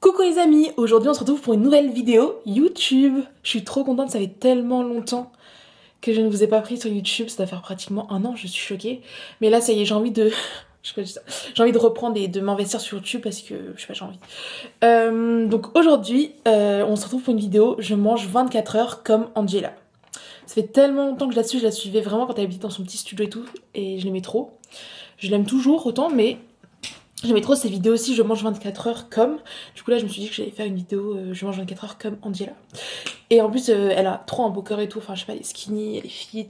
Coucou les amis, aujourd'hui on se retrouve pour une nouvelle vidéo YouTube. Je suis trop contente, ça fait tellement longtemps que je ne vous ai pas pris sur YouTube, ça va faire pratiquement un an, je suis choquée. Mais là ça y est, j'ai envie de... j'ai envie de reprendre et de m'investir sur YouTube parce que, je sais pas, j'ai envie. Donc aujourd'hui, on se retrouve pour une vidéo, je mange 24 heures comme Angela. Ça fait tellement longtemps que je la suivais vraiment quand elle habitait dans son petit studio et tout, et je l'aimais trop. Je l'aime toujours autant, mais... j'aimais trop ces vidéos aussi, je mange 24 heures comme. Du coup là je me suis dit que j'allais faire une vidéo je mange 24 heures comme Angela. Et en plus elle a trop un beau corps et tout, enfin je sais pas, elle est skinny, elle est fit.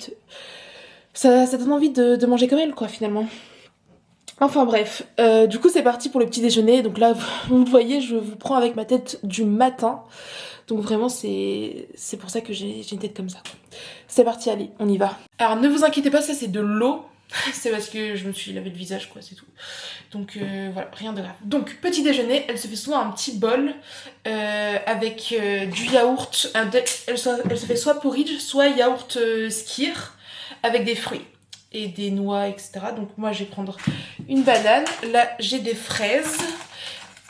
Ça donne envie de manger comme elle quoi finalement. Enfin bref, du coup c'est parti pour le petit déjeuner. Donc là vous le voyez, je vous prends avec ma tête du matin. Donc vraiment c'est pour ça que j'ai une tête comme ça. C'est parti, allez, on y va. Alors ne vous inquiétez pas, ça c'est de l'eau. C'est parce que je me suis lavé le visage quoi, c'est tout. Donc voilà, rien de grave. Donc petit déjeuner, elle se fait souvent un petit bol avec du yaourt. Elle se fait soit porridge, soit yaourt skyr avec des fruits et des noix, etc. Donc moi je vais prendre une banane. Là j'ai des fraises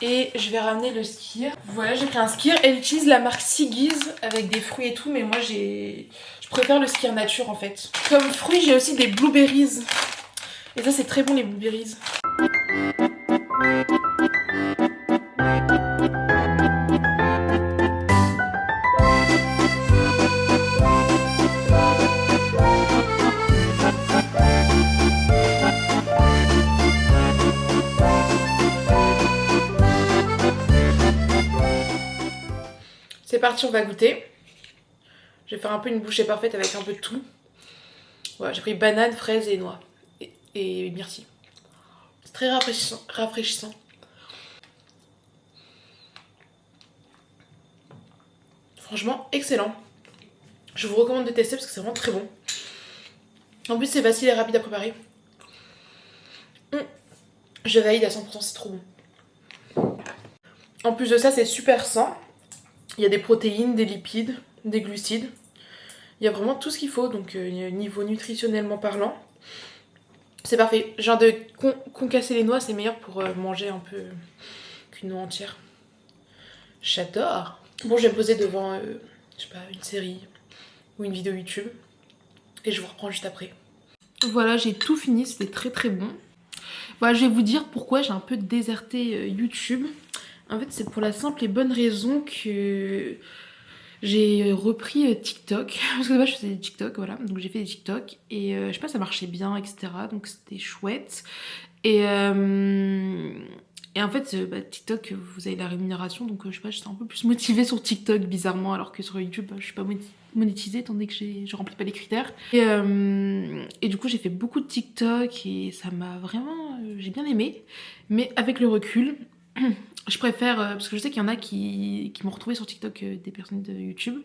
et je vais ramener le skyr. Voilà, j'ai pris un skyr. Elle utilise la marque Siggiz avec des fruits et tout, mais moi je préfère le skyr nature en fait. Comme fruits, j'ai aussi des blueberries. Et ça c'est très bon les blueberries. C'est parti, on va goûter. Je vais faire un peu une bouchée parfaite avec un peu de tout. Voilà, j'ai pris banane, fraise et noix. Et myrtille. C'est très rafraîchissant. Franchement, excellent. Je vous recommande de tester parce que c'est vraiment très bon. En plus, c'est facile et rapide à préparer. Je valide à 100%, c'est trop bon. En plus de ça, c'est super sain. Il y a des protéines, des lipides, des glucides. Il y a vraiment tout ce qu'il faut, donc niveau nutritionnellement parlant. C'est parfait. Genre de concasser les noix, c'est meilleur pour manger un peu qu'une noix entière. J'adore. Bon, je vais me poser devant, je sais pas, une série ou une vidéo YouTube. Et je vous reprends juste après. Voilà, j'ai tout fini, c'était très très bon. Voilà, je vais vous dire pourquoi j'ai un peu déserté YouTube. En fait, c'est pour la simple et bonne raison que j'ai repris TikTok. Parce que là, je faisais des TikTok, voilà. Donc j'ai fait des TikTok et je sais pas, ça marchait bien, etc. Donc c'était chouette. Et en fait, TikTok, vous avez la rémunération, donc je sais pas, j'étais un peu plus motivée sur TikTok, bizarrement, alors que sur YouTube, je suis pas monétisée, étant donné que je remplis pas les critères. Et du coup, j'ai fait beaucoup de TikTok, et ça m'a vraiment... j'ai bien aimé. Mais avec le recul, je préfère... parce que je sais qu'il y en a qui m'ont retrouvée sur TikTok, des personnes de YouTube.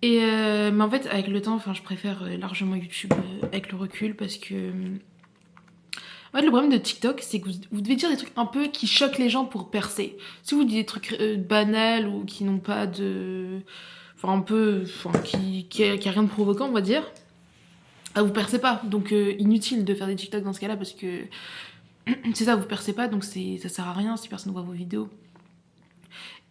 Et mais en fait, avec le temps, je préfère largement YouTube avec le recul, parce que... en fait, le problème de TikTok, c'est que vous devez dire des trucs un peu qui choquent les gens pour percer. Si vous dites des trucs banals ou qui n'ont pas de... enfin, un peu... enfin, qui a rien de provoquant, on va dire, vous percez pas. Donc, inutile de faire des TikTok dans ce cas-là, parce que... c'est ça, vous percez pas, donc ça sert à rien si personne voit vos vidéos.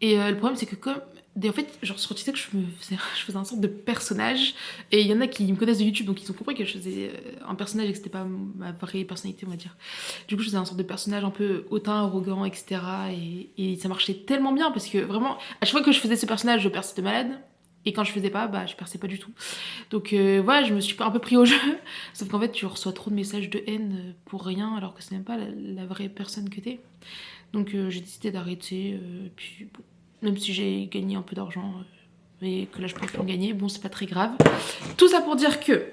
Et le problème, c'est que comme... en fait, genre sur TikTok, je faisais un sorte de personnage. Et il y en a qui me connaissent de YouTube, donc ils ont compris que je faisais un personnage et que c'était pas ma vraie personnalité, on va dire. Du coup, je faisais un sorte de personnage un peu hautain, arrogant, etc. Et ça marchait tellement bien, parce que vraiment, à chaque fois que je faisais ce personnage, je perçais de malade. Et quand je faisais pas, je perçais pas du tout. Donc voilà, je me suis un peu pris au jeu. Sauf qu'en fait, tu reçois trop de messages de haine pour rien, alors que c'est même pas la vraie personne que t'es. Donc j'ai décidé d'arrêter. Puis bon, même si j'ai gagné un peu d'argent, mais que là je peux plus en gagner, bon c'est pas très grave. Tout ça pour dire que...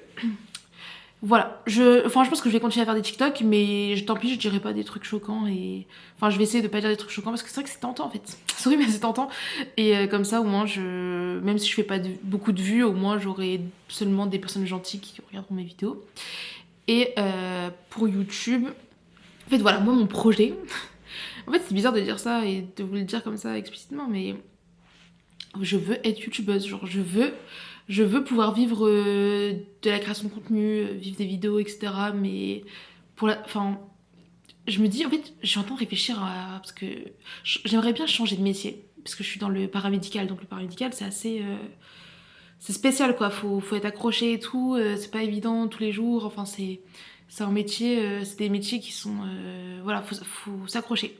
voilà, je pense que je vais continuer à faire des TikTok, mais tant pis, je dirai pas des trucs choquants et... enfin, je vais essayer de pas dire des trucs choquants parce que c'est vrai que c'est tentant en fait. Sorry, mais c'est tentant. Et comme ça, au moins, même si je fais pas beaucoup de vues, au moins j'aurai seulement des personnes gentilles qui regarderont mes vidéos. Et pour YouTube, en fait, voilà, moi mon projet... en fait, c'est bizarre de dire ça et de vous le dire comme ça explicitement, mais je veux être youtubeuse, genre je veux pouvoir vivre de la création de contenu, vivre des vidéos, etc. Mais pour la... enfin, je me dis, en fait, je suis en train de réfléchir à... Parce que j'aimerais bien changer de métier. Parce que je suis dans le paramédical. Donc le paramédical, c'est assez... c'est spécial, quoi. Faut être accroché et tout. C'est pas évident tous les jours. Enfin, c'est un métier... c'est des métiers qui sont... voilà, faut s'accrocher.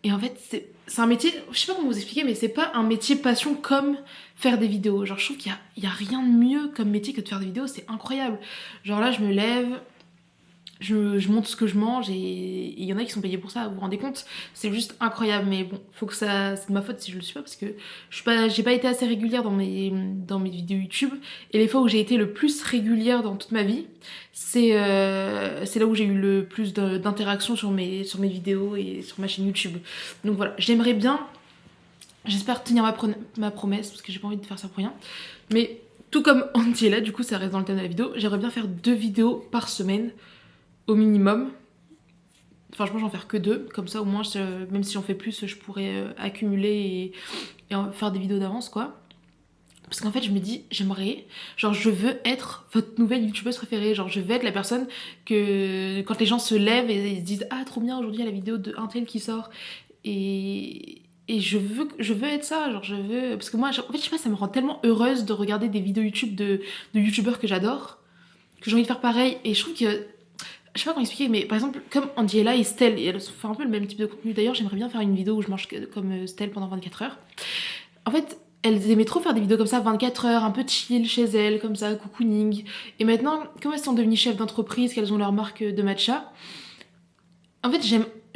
Et en fait, c'est un métier... Je sais pas comment vous expliquer, mais c'est pas un métier passion comme faire des vidéos. Genre, je trouve qu'il y a rien de mieux comme métier que de faire des vidéos. C'est incroyable. Genre là, je me lève... je montre ce que je mange et il y en a qui sont payés pour ça, vous vous rendez compte? C'est juste incroyable, mais bon, faut que ça... c'est de ma faute si je le suis pas parce que j'ai pas été assez régulière dans mes vidéos YouTube et les fois où j'ai été le plus régulière dans toute ma vie, c'est là où j'ai eu le plus d'interactions sur sur mes vidéos et sur ma chaîne YouTube. Donc voilà, j'aimerais bien, j'espère tenir ma promesse parce que j'ai pas envie de faire ça pour rien, mais tout comme Angela, du coup ça reste dans le thème de la vidéo, j'aimerais bien faire 2 vidéos par semaine au minimum. Franchement, j'en faire que 2, comme ça au moins, même si j'en fais plus, je pourrais accumuler et faire des vidéos d'avance, quoi. Parce qu'en fait, je me dis, j'aimerais, genre, je veux être votre nouvelle youtubeuse préférée. Genre, je veux être la personne que, quand les gens se lèvent et ils se disent, ah, trop bien, aujourd'hui, il y a la vidéo de un tel qui sort. Et je veux être ça, genre, je veux. Parce que moi, en fait, je sais pas, ça me rend tellement heureuse de regarder des vidéos YouTube de youtubeurs que j'adore, que j'ai envie de faire pareil. Et je trouve que je sais pas comment expliquer, mais par exemple, comme Angela et Stell, et elles font un peu le même type de contenu. D'ailleurs, j'aimerais bien faire une vidéo où je mange comme Stell pendant 24 heures. En fait, elles aimaient trop faire des vidéos comme ça, 24 heures, un peu chill chez elles, comme ça, cocooning. Et maintenant, comme elles sont devenues chefs d'entreprise, qu'elles ont leur marque de matcha, en fait,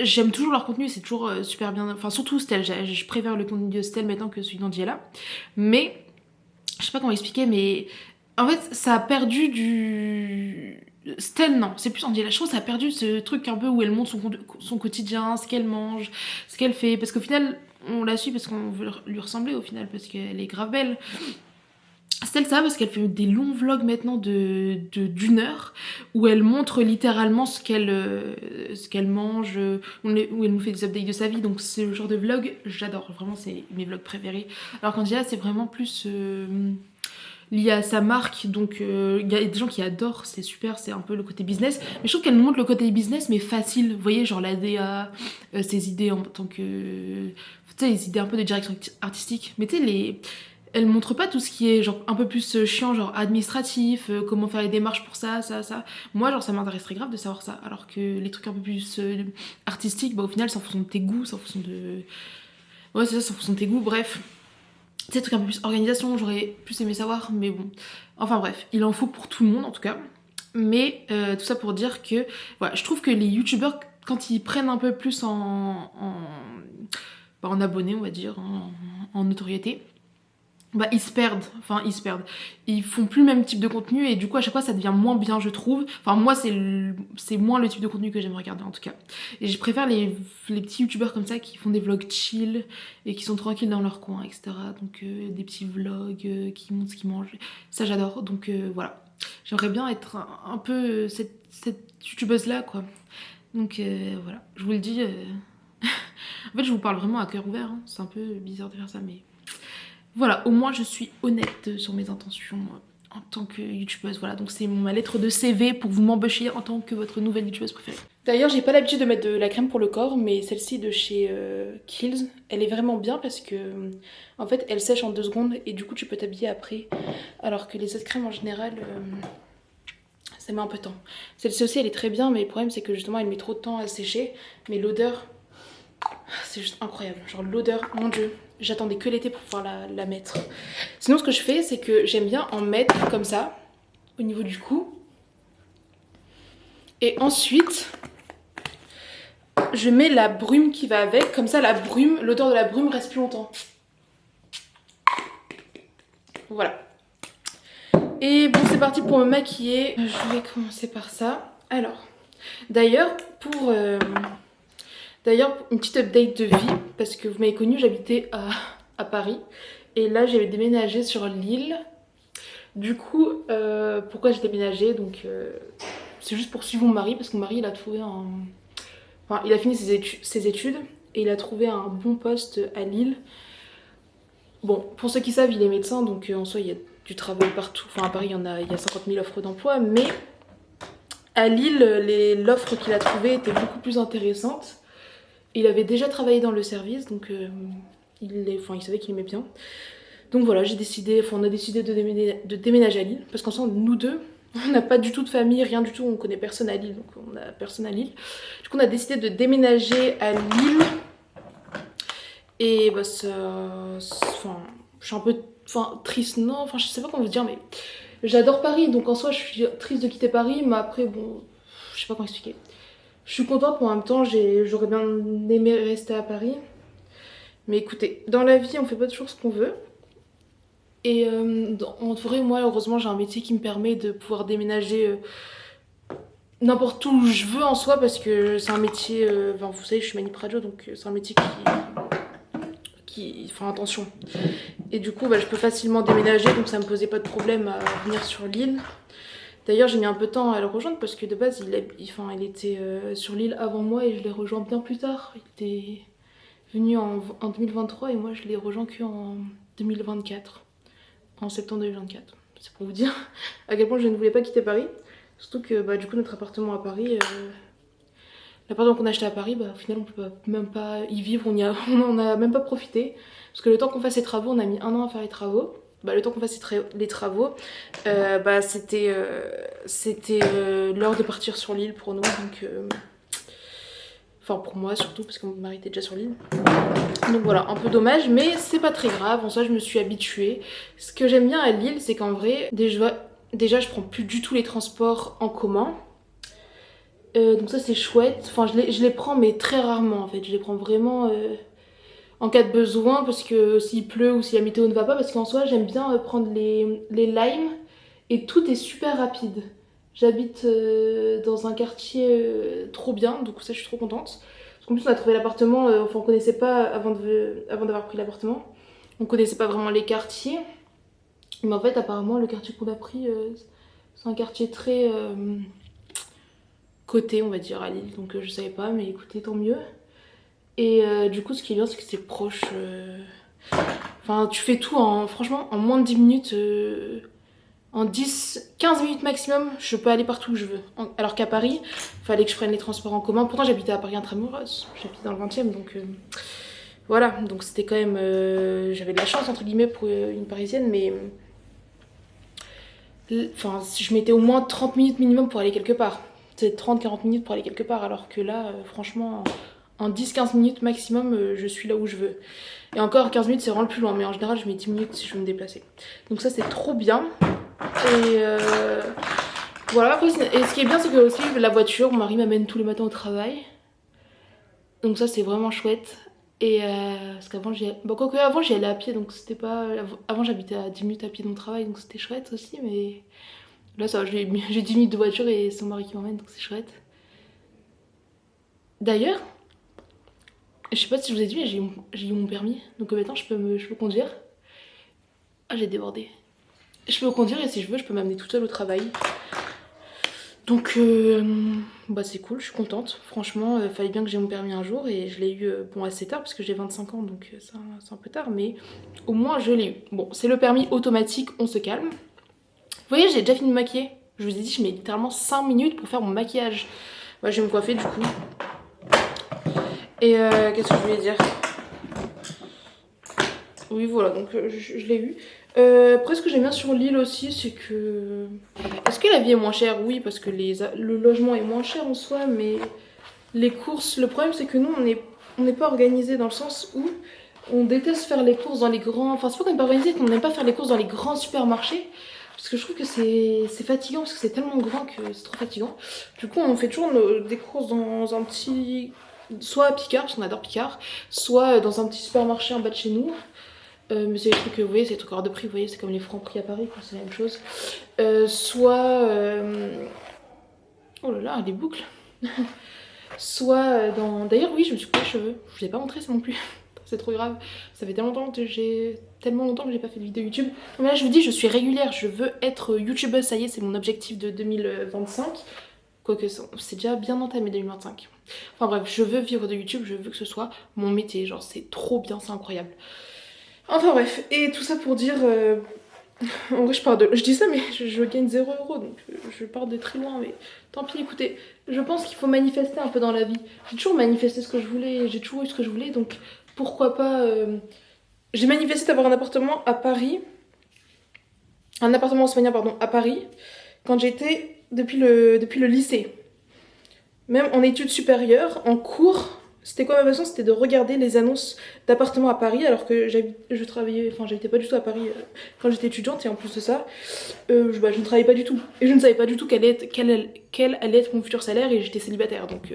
j'aime toujours leur contenu, c'est toujours super bien. Enfin, surtout Stell, je préfère le contenu de Stell maintenant que celui d'Angela. Mais, je sais pas comment expliquer, mais en fait, ça a perdu du... Stell, non, c'est plus Angela. Je trouve que ça a perdu ce truc un peu où elle montre son quotidien, ce qu'elle mange, ce qu'elle fait. Parce qu'au final, on la suit parce qu'on veut lui ressembler au final, parce qu'elle est grave belle. Stell, ça va parce qu'elle fait des longs vlogs maintenant d'une heure où elle montre littéralement ce qu'elle mange, où elle nous fait des updates de sa vie. Donc c'est le genre de vlog, j'adore. Vraiment, c'est mes vlogs préférés. Alors qu'Angela, c'est vraiment plus... lié à sa marque, donc il y a des gens qui adorent, c'est super, c'est un peu le côté business, mais je trouve qu'elle montre le côté business mais facile, vous voyez, genre la DA, ses idées en tant que, tu sais, les idées un peu de direction artistique, mais tu sais, elle montre pas tout ce qui est genre un peu plus chiant, genre administratif, comment faire les démarches pour ça. Moi, genre, ça m'intéresserait grave de savoir ça, alors que les trucs un peu plus artistiques, bah au final, c'est en fonction de tes goûts, c'est en fonction de... Ouais, c'est ça, c'est en fonction de tes goûts, bref. C'est un truc un peu plus organisation, j'aurais plus aimé savoir, mais bon. Enfin bref, il en faut pour tout le monde en tout cas. Mais tout ça pour dire que voilà, je trouve que les youtubeurs, quand ils prennent un peu plus en abonnés, on va dire, en notoriété, bah ils se perdent, ils font plus le même type de contenu et du coup à chaque fois ça devient moins bien je trouve, enfin moi c'est moins le type de contenu que j'aime regarder en tout cas, et je préfère les petits youtubeurs comme ça qui font des vlogs chill et qui sont tranquilles dans leur coin, etc. Donc des petits vlogs qui montrent ce qu'ils mangent, ça j'adore, donc voilà, j'aimerais bien être un peu cette youtubeuse là quoi, donc voilà, je vous le dis, en fait je vous parle vraiment à cœur ouvert, hein. C'est un peu bizarre de faire ça mais... Voilà, au moins je suis honnête sur mes intentions en tant que youtubeuse. Voilà, donc c'est ma lettre de CV pour vous m'embaucher en tant que votre nouvelle youtubeuse préférée. D'ailleurs, j'ai pas l'habitude de mettre de la crème pour le corps, mais celle-ci de chez Kiehl's, elle est vraiment bien parce que en fait, elle sèche en 2 secondes et du coup, tu peux t'habiller après. Alors que les autres crèmes en général, ça met un peu de temps. Celle-ci aussi, elle est très bien, mais le problème c'est que justement, elle met trop de temps à sécher. Mais l'odeur, c'est juste incroyable. Genre l'odeur, mon dieu. J'attendais que l'été pour pouvoir la mettre. Sinon, ce que je fais, c'est que j'aime bien en mettre comme ça, au niveau du cou. Et ensuite, je mets la brume qui va avec. Comme ça, l'odeur de la brume reste plus longtemps. Voilà. Et bon, c'est parti pour me maquiller. Je vais commencer par ça. Alors, d'ailleurs, une petite update de vie, parce que vous m'avez connue, j'habitais à Paris. Et là, j'ai déménagé sur l'île. Du coup, pourquoi j'ai déménagé? Donc, c'est juste pour suivre mon mari, parce que mon mari, il a trouvé Enfin, il a fini ses études, et il a trouvé un bon poste à Lille. Bon, pour ceux qui savent, il est médecin, donc en soi, il y a du travail partout. Enfin, à Paris, il y a 50 000 offres d'emploi, mais À Lille, l'offre qu'il a trouvée était beaucoup plus intéressante. Il avait déjà travaillé dans le service, donc il savait qu'il aimait bien. Donc voilà, on a décidé de déménager à Lille, parce qu'ensemble, nous deux, on n'a pas du tout de famille, rien du tout, on connaît personne à Lille, donc on a personne à Lille. Du coup, on a décidé de déménager à Lille. Et bah je suis un peu triste, non, je sais pas comment vous dire, mais j'adore Paris, donc en soi je suis triste de quitter Paris, mais après bon, je sais pas comment expliquer. Je suis contente, mais en même temps j'aurais bien aimé rester à Paris. Mais écoutez, dans la vie on fait pas toujours ce qu'on veut. Et en vrai, moi heureusement j'ai un métier qui me permet de pouvoir déménager n'importe où je veux en soi, parce que c'est un métier, vous savez je suis manip radio, donc c'est un métier enfin attention. Et du coup je peux facilement déménager, donc ça me posait pas de problème à venir sur l'île. D'ailleurs j'ai mis un peu de temps à le rejoindre parce que de base il était sur l'île avant moi et je l'ai rejoint bien plus tard. Il était venu en 2023 et moi je l'ai rejoint qu'en 2024, en septembre 2024. C'est pour vous dire à quel point je ne voulais pas quitter Paris. Surtout que du coup notre appartement à Paris, l'appartement qu'on a acheté à Paris, au final on peut même pas y vivre, on a même pas profité. Parce que le temps qu'on fasse les travaux, on a mis 1 an à faire les travaux. Le temps qu'on fasse les travaux, c'était l'heure de partir sur l'île pour nous. Donc, enfin pour moi surtout, parce que mon mari était déjà sur l'île. Donc voilà, un peu dommage, mais c'est pas très grave. En soi, je me suis habituée. Ce que j'aime bien à Lille, c'est qu'en vrai, déjà je prends plus du tout les transports en commun. Donc ça c'est chouette. Enfin je les prends mais très rarement en fait. Je les prends vraiment en cas de besoin, parce que s'il pleut ou si la météo ne va pas, parce qu'en soi j'aime bien prendre les limes et tout est super rapide. J'habite dans un quartier trop bien, donc ça je suis trop contente. Parce qu'en plus on a trouvé l'appartement, on connaissait pas avant d'avoir pris l'appartement. On connaissait pas vraiment les quartiers. Mais en fait apparemment le quartier qu'on a pris c'est un quartier très côté on va dire à Lille, donc je savais pas, mais écoutez tant mieux. Et du coup ce qui est bien c'est que c'est proche, enfin tu fais tout franchement en moins de 10 minutes, en 10-15 minutes maximum je peux aller partout où je veux. Alors qu'à Paris fallait que je prenne les transports en commun, pourtant j'habitais à Paris Intramuros, j'habite dans le 20e, donc voilà, donc c'était quand même, j'avais de la chance entre guillemets pour une parisienne, mais je mettais au moins 30 minutes minimum pour aller quelque part. C'est 30-40 minutes pour aller quelque part, alors que là franchement en 10-15 minutes maximum je suis là où je veux. Et encore 15 minutes c'est vraiment le plus loin, mais en général je mets 10 minutes si je veux me déplacer. Donc ça c'est trop bien. Et voilà, après, et ce qui est bien c'est que aussi la voiture, mon mari m'amène tous les matins au travail. Donc ça c'est vraiment chouette. Et parce qu'avant avant j'y allais à pied, donc c'était pas... Avant j'habitais à 10 minutes à pied de mon travail, donc c'était chouette aussi, mais là ça j'ai 10 minutes de voiture et c'est mon mari qui m'emmène, donc c'est chouette. D'ailleurs, je sais pas si je vous ai dit, mais j'ai eu mon permis, donc maintenant je peux conduire. Ah j'ai débordé. Je peux conduire et si je veux je peux m'amener toute seule au travail. Donc c'est cool, je suis contente. Franchement, fallait bien que j'ai mon permis un jour et je l'ai eu assez tard parce que j'ai 25 ans, donc c'est un peu tard, mais au moins je l'ai eu. Bon, c'est le permis automatique, on se calme. Vous voyez, j'ai déjà fini de me maquiller. Je vous ai dit, je mets littéralement 5 minutes pour faire mon maquillage. Je vais me coiffer du coup. Et qu'est-ce que je voulais dire? Oui, voilà, donc je l'ai eu. Après, ce que j'aime bien sur l'île aussi, c'est que... Est-ce que la vie est moins chère? Oui, parce que le logement est moins cher en soi, mais les courses... Le problème, c'est que nous, on n'est pas organisé dans le sens où on déteste faire les courses dans les grands... Enfin, c'est pas qu'on n'est pas organisé, qu'on n'aime pas faire les courses dans les grands supermarchés. Parce que je trouve que c'est fatigant, parce que c'est tellement grand que c'est trop fatigant. Du coup, on fait toujours des courses dans un petit... Soit à Picard, parce qu'on adore Picard, soit dans un petit supermarché en bas de chez nous. Mais c'est des trucs, vous voyez, c'est des trucs hors de prix, vous voyez, c'est comme les Franprix à Paris, c'est la même chose. Oh là là, des boucles. Soit dans... D'ailleurs, oui, je me suis coupé les cheveux. Je vous ai pas montré ça non plus. C'est trop grave. Ça fait tellement longtemps que j'ai pas fait de vidéo YouTube. Mais là, je vous dis, je suis régulière. Je veux être youtubeuse, ça y est, c'est mon objectif de 2025. Quoique, c'est déjà bien entamé 2025. Enfin bref, je veux vivre de YouTube, je veux que ce soit mon métier. Genre, c'est trop bien, c'est incroyable. Enfin bref, et tout ça pour dire En vrai, je dis ça, mais je gagne 0 € donc je pars de très loin. Mais tant pis, écoutez, je pense qu'il faut manifester un peu dans la vie. J'ai toujours manifesté ce que je voulais, j'ai toujours eu ce que je voulais, donc pourquoi pas. J'ai manifesté d'avoir un appartement à Paris, un appartement haussmannien, pardon, à Paris, quand j'étais depuis le lycée. Même en études supérieures, en cours, c'était quoi ma passion? C'était de regarder les annonces d'appartements à Paris, alors que j'habitais pas du tout à Paris quand j'étais étudiante, et en plus de ça, je ne travaillais pas du tout. Et je ne savais pas du tout quel allait être mon futur salaire, et j'étais célibataire, donc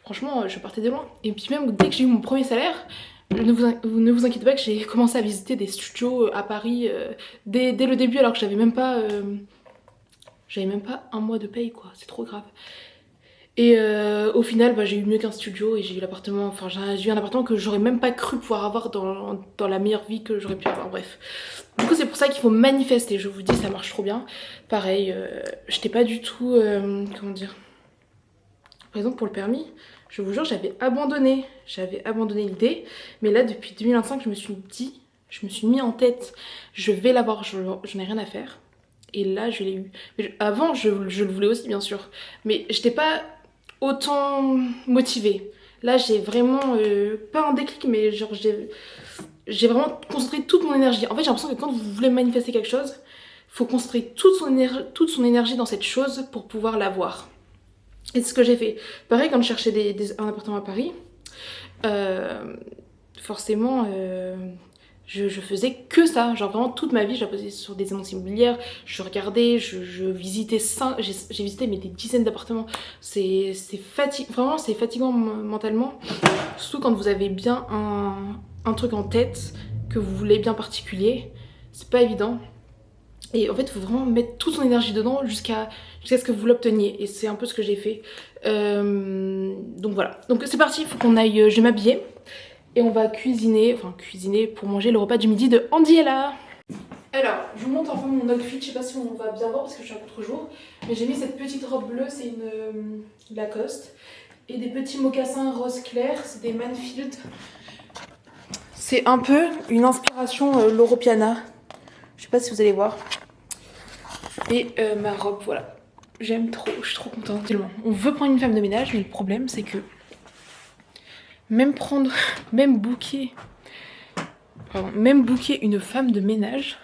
franchement, je partais de loin. Et puis même, dès que j'ai eu mon premier salaire, ne vous inquiétez pas que j'ai commencé à visiter des studios à Paris dès le début, alors que j'avais même pas 1 mois de paye, quoi, c'est trop grave. Et au final, j'ai eu mieux qu'un studio et j'ai eu l'appartement, enfin j'ai eu un appartement que j'aurais même pas cru pouvoir avoir dans la meilleure vie que j'aurais pu avoir, bref. Du coup c'est pour ça qu'il faut manifester, je vous dis, ça marche trop bien. Pareil, j'étais pas du tout, comment dire, par exemple pour le permis, je vous jure j'avais abandonné l'idée, mais là depuis 2025 je me suis mis en tête, je vais l'avoir, je n'ai rien à faire. Et là je l'ai eu. Mais avant je le voulais aussi bien sûr, mais j'étais pas autant motivée. Là j'ai vraiment, pas un déclic, mais genre j'ai vraiment concentré toute mon énergie. En fait j'ai l'impression que quand vous voulez manifester quelque chose, faut concentrer toute son énergie dans cette chose pour pouvoir l'avoir. Et c'est ce que j'ai fait. Pareil quand je cherchais un appartement à Paris, forcément je faisais que ça, genre vraiment toute ma vie, je la posais sur des annonces immobilières, je regardais, je visitais ça, j'ai visité mais des dizaines d'appartements. C'est vraiment c'est fatigant mentalement, surtout quand vous avez bien un truc en tête que vous voulez bien particulier, c'est pas évident. Et en fait, il faut vraiment mettre toute son énergie dedans jusqu'à ce que vous l'obteniez. Et c'est un peu ce que j'ai fait. Donc voilà. Donc c'est parti, il faut qu'on aille, je vais m'habiller. Et on va cuisiner pour manger le repas du midi de Andiella. Alors, je vous montre un peu mon outfit, je sais pas si on va bien voir parce que je suis à contre-jour. Mais j'ai mis cette petite robe bleue, c'est une Lacoste. Et des petits mocassins rose clair, c'est des Manfield. C'est un peu une inspiration Loro Piana. Je sais pas si vous allez voir. Et ma robe, voilà. J'aime trop, je suis trop contente tellement. On veut prendre une femme de ménage, mais le problème c'est que même booker une femme de ménage,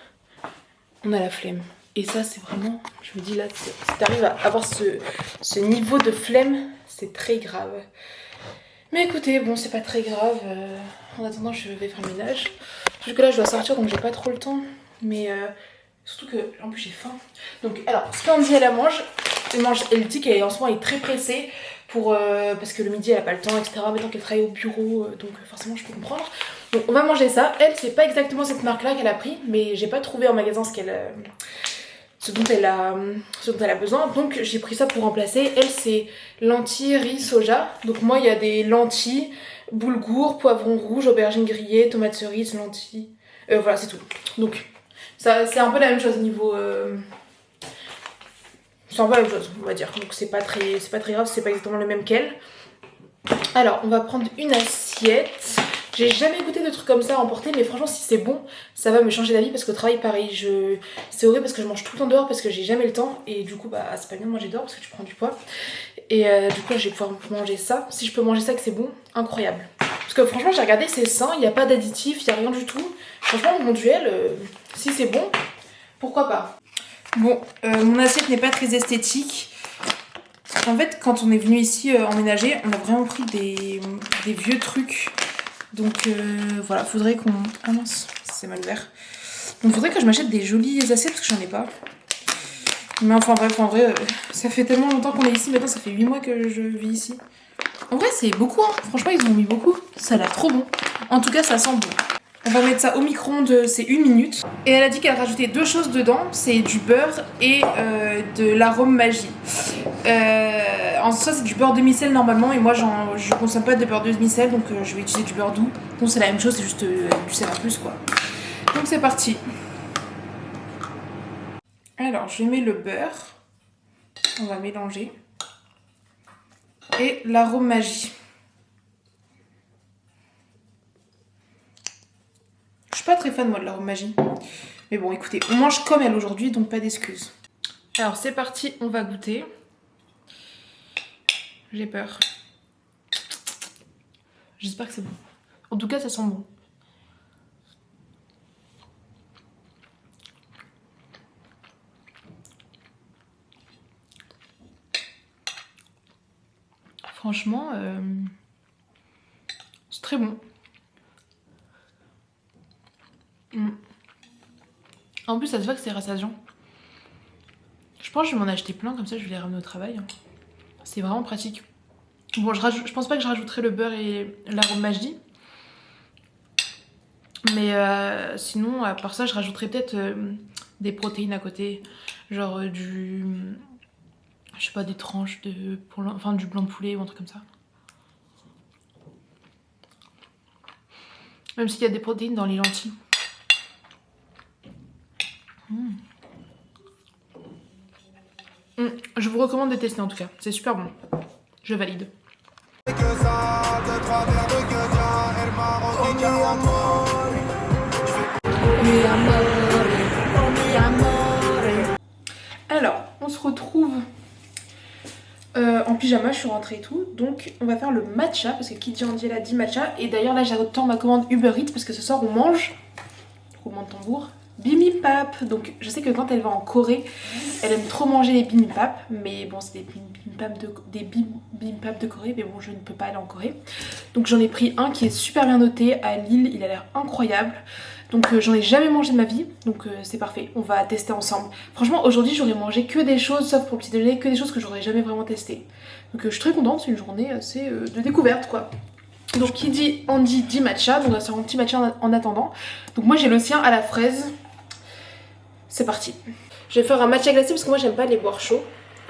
on a la flemme. Et ça c'est vraiment, je me dis là, si t'arrives à avoir ce niveau de flemme, c'est très grave. Mais écoutez, bon c'est pas très grave. En attendant je vais faire le ménage. Jusque là je dois sortir donc j'ai pas trop le temps. Mais surtout que en plus j'ai faim. Donc alors ce qu'Andy elle mange, elle dit qu'en ce moment elle est très pressée parce que le midi elle a pas le temps, etc. Maintenant qu'elle travaille au bureau, donc forcément je peux comprendre. Donc on va manger ça. Elle c'est pas exactement cette marque là qu'elle a pris, mais j'ai pas trouvé en magasin ce dont elle a besoin, donc j'ai pris ça pour remplacer. Elle c'est lentilles, riz, soja. Donc moi il y a des lentilles, boulgour, poivron rouge, aubergine grillée, tomates cerises, lentilles. Voilà c'est tout. Donc ça, c'est un peu la même chose niveau. C'est un peu la même chose, on va dire. Donc c'est pas très grave, c'est pas exactement le même qu'elle. Alors, on va prendre une assiette. J'ai jamais goûté de trucs comme ça à emporter, mais franchement, si c'est bon, ça va me changer la vie parce qu'au travail, pareil, c'est horrible parce que je mange tout le temps dehors parce que j'ai jamais le temps. Et du coup, c'est pas bien de manger dehors parce que tu prends du poids. Et du coup, là, je vais pouvoir manger ça. Si je peux manger ça, que c'est bon, incroyable. Parce que franchement, j'ai regardé, c'est sain, il n'y a pas d'additif, il n'y a rien du tout. Franchement, mon duel, si c'est bon, pourquoi pas. Bon, mon assiette n'est pas très esthétique. En fait, quand on est venu ici emménager, on a vraiment pris des vieux trucs. Donc voilà, faudrait qu'on... Ah mince, c'est mal ouvert. Donc faudrait que je m'achète des jolies assiettes parce que j'en ai pas. Mais enfin bref, en vrai, ça fait tellement longtemps qu'on est ici. Maintenant, ça fait 8 mois que je vis ici. En vrai, c'est beaucoup, hein. Franchement, ils ont mis beaucoup. Ça a l'air trop bon. En tout cas, ça sent bon. On va mettre ça au micro-ondes, c'est 1 minute. Et elle a dit qu'elle rajoutait 2 choses dedans, c'est du beurre et de l'arôme magie. En soi c'est du beurre demi-sel normalement et moi je consomme pas de beurre demi-sel donc je vais utiliser du beurre doux. Donc c'est la même chose, c'est juste du sel en plus quoi. Donc c'est parti. Alors je mets le beurre, on va mélanger. Et l'arôme magie. Je pas très fan moi de l'arôme magie. Mais bon écoutez, on mange comme elle aujourd'hui donc pas d'excuses. Alors c'est parti, on va goûter. J'ai peur. J'espère que c'est bon. En tout cas ça sent bon. Franchement, c'est très bon. En plus, ça se voit que c'est rassasiant. Je pense que je vais m'en acheter plein, comme ça je vais les ramener au travail. C'est vraiment pratique. Bon, je pense pas que je rajouterai le beurre et l'arôme magie. Mais sinon, à part ça, je rajouterai peut-être des protéines à côté. Genre je sais pas, des tranches de... Enfin, du blanc de poulet ou un truc comme ça. Même s'il y a des protéines dans les lentilles. Je vous recommande de tester en tout cas. C'est super bon. Je valide. Alors, on se retrouve en pyjama, je suis rentrée et tout. Donc, on va faire le matcha parce que qui dit Angela dit matcha. Et d'ailleurs, là, j'attends ma commande Uber Eats parce que ce soir, on mange. Roulement de tambour. Bibimbap. Donc, je sais que quand elle va en Corée, elle aime trop manger les bibimbap. Mais bon, c'est des bibimbap de Corée. Mais bon, je ne peux pas aller en Corée. Donc, j'en ai pris un qui est super bien noté à Lille. Il a l'air incroyable. Donc j'en ai jamais mangé de ma vie, donc c'est parfait, on va tester ensemble. Franchement aujourd'hui j'aurais mangé que des choses, sauf pour le petit déjeuner, que des choses que j'aurais jamais vraiment testées. Donc je suis très contente, c'est une journée assez de découverte quoi. Donc qui dit Andy dit matcha, donc on va faire un petit matcha en attendant. Donc moi j'ai le sien à la fraise, c'est parti. Je vais faire un matcha glacé parce que moi j'aime pas les boire chauds.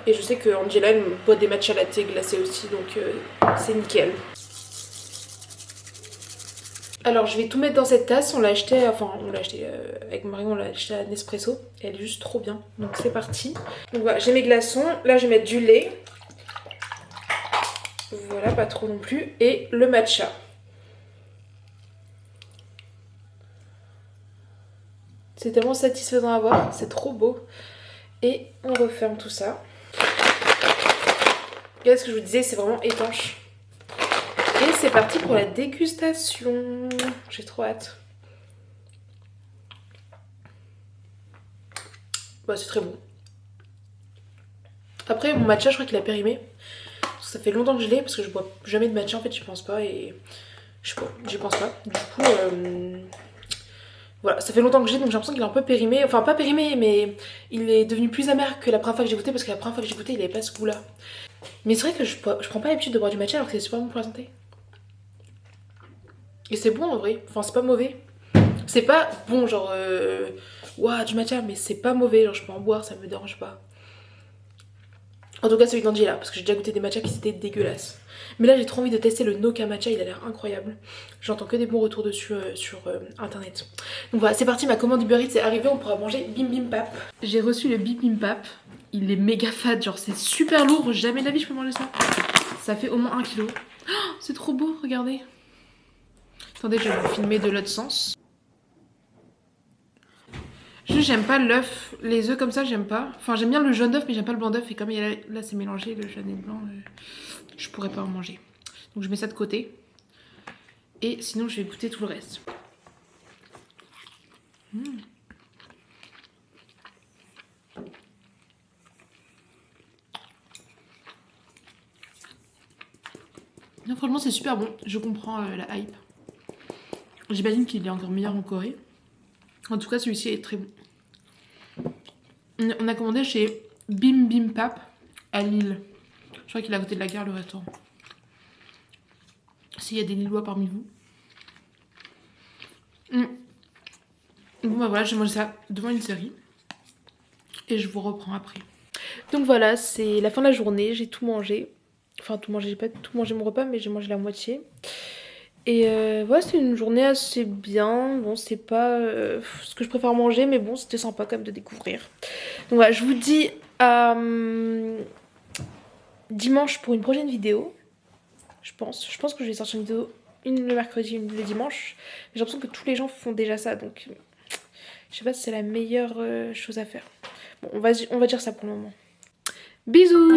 Et je sais que Angela elle boit des matcha latte glacés aussi, donc c'est nickel. Alors je vais tout mettre dans cette tasse, on l'a acheté, avec Marion, on l'a acheté à Nespresso. Elle est juste trop bien, donc c'est parti. Donc voilà, j'ai mes glaçons, là je vais mettre du lait. Voilà, pas trop non plus. Et le matcha. C'est tellement satisfaisant à voir, c'est trop beau. Et on referme tout ça. Regardez ce que je vous disais, c'est vraiment étanche. Et c'est parti pour la dégustation. J'ai trop hâte. Bah c'est très bon. Après mon matcha je crois qu'il a périmé. Ça fait longtemps que je l'ai parce que je bois jamais de matcha en fait, j'y pense pas et... Je sais pas, j'y pense pas. Du coup voilà, ça fait longtemps que j'ai donc j'ai l'impression qu'il est un peu périmé. Enfin pas périmé mais il est devenu plus amer que la première fois que j'ai goûté parce que la première fois que j'ai goûté il avait pas ce goût là. Mais c'est vrai que je prends pas l'habitude de boire du matcha alors que c'est super bon pour la santé. Et c'est bon en vrai, enfin c'est pas mauvais. C'est pas bon genre ouah du matcha mais c'est pas mauvais, genre je peux en boire, ça me dérange pas. En tout cas celui d'Angela parce que j'ai déjà goûté des matchas qui étaient dégueulasses. Mais là j'ai trop envie de tester le Noka matcha, il a l'air incroyable. J'entends que des bons retours dessus sur internet. Donc voilà c'est parti, ma commande Uber Eats est arrivée, on pourra manger bibimbap. J'ai reçu le bibimbap, il est méga fat, genre c'est super lourd, jamais de la vie je peux manger ça. Ça fait au moins 1 kg. Oh, c'est trop beau, regardez. Attendez, je vais vous filmer de l'autre sens. Juste, j'aime pas l'œuf. Les œufs comme ça, j'aime pas. Enfin, j'aime bien le jaune d'œuf, mais j'aime pas le blanc d'œuf. Et comme il y a là, c'est mélangé, le jaune et le blanc, je pourrais pas en manger. Donc, je mets ça de côté. Et sinon, je vais goûter tout le reste. Non, franchement, c'est super bon. Je comprends la hype. J'imagine qu'il est encore meilleur en Corée. En tout cas, celui-ci est très bon. On a commandé chez Bibimbap à Lille. Je crois qu'il est à côté de la gare, le restaurant. S'il y a des Lillois parmi vous. Bon bah voilà, j'ai mangé ça devant une série. Et je vous reprends après. Donc voilà, c'est la fin de la journée. J'ai tout mangé. Enfin tout mangé, j'ai pas tout mangé mon repas, mais j'ai mangé la moitié. Et voilà, c'est une journée assez bien. Bon, c'est pas ce que je préfère manger, mais bon, c'était sympa quand même de découvrir. Donc voilà, je vous dis à dimanche pour une prochaine vidéo. Je pense que je vais sortir une vidéo une le mercredi, une le dimanche. J'ai l'impression que tous les gens font déjà ça, donc je sais pas si c'est la meilleure chose à faire. Bon, on va dire ça pour le moment. Bisous.